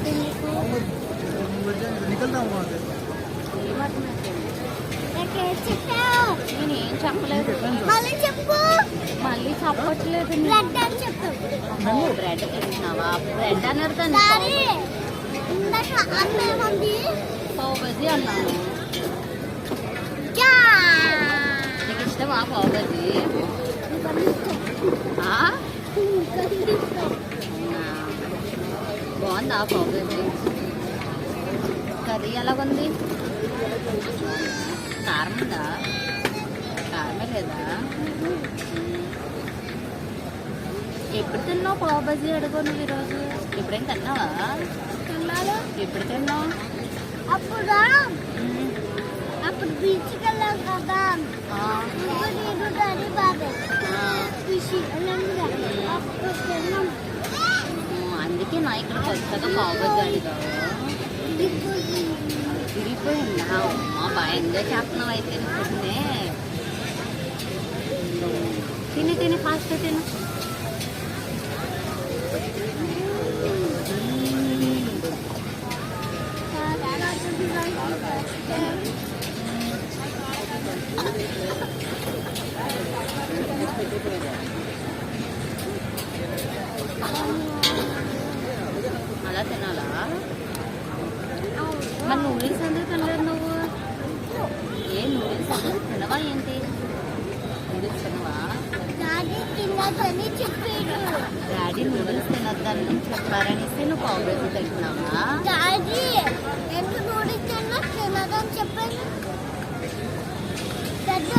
అర్థమైతే నీకు निकलता हूँ वहाँ से। ఏమర్థమైతే నాకేం చెప్పావు? నేను ఏం చెప్పలేదు మళ్ళీ చెప్పు. మళ్ళీ చెప్పట్లేదు బ్లడ్ అని చెప్పు. బ్రెడ్ తింటున్నావా బ్రెడ్ అన్నారు డాడీ, ఇందాక అమ్మ ఏమంది? పావు బజీ అన్నాను యా! నీకు ఇష్టమా పావు బజీ ఆ? అవునా? బాగుందా పావు బజీ కర్రీ ఎలాగుంది కారం ఉందా కారమే లేదా ఎప్పుడు తిన్నావు పావు బజీ అడుగు నువ్వు ఈరోజు ఎప్పుడైనా తిన్నావా తిన్నాను. ఎప్పుడు తిన్నావు అప్పుడు బీచ్కి వెళ్ళాం కదా. నువ్వు నేను డాడీ బాబాయ్ ఫిష్ అప్పుడు తిన్నాం. అందుకే నా ఇక్కడ పెద్దగా పావు బజీ అడిగావు తిరిగిపోయిందా అమ్మా బాగా ఎంజాయ్ చేస్తున్నావు అయితే తినే తిని తిని ఫాస్ట్ తిను అలా తినాలా మరి నూడిల్స్ ఎందుకు తినలేదు నువ్వు ఏ నూడిల్స్ ఎందుకు తినవా ఏంటి నూడిల్స్ తినవా డాడీ తిన్నదని చెప్పాడు. డాడీ నూడిల్స్ తినొద్దని చెప్పారనేసి నువ్వు పావు బజీ తింటున్నావా డాడీ ఎందుకు నూడిల్స్ తిన్నా తినదని చెప్పాను. పెద్ద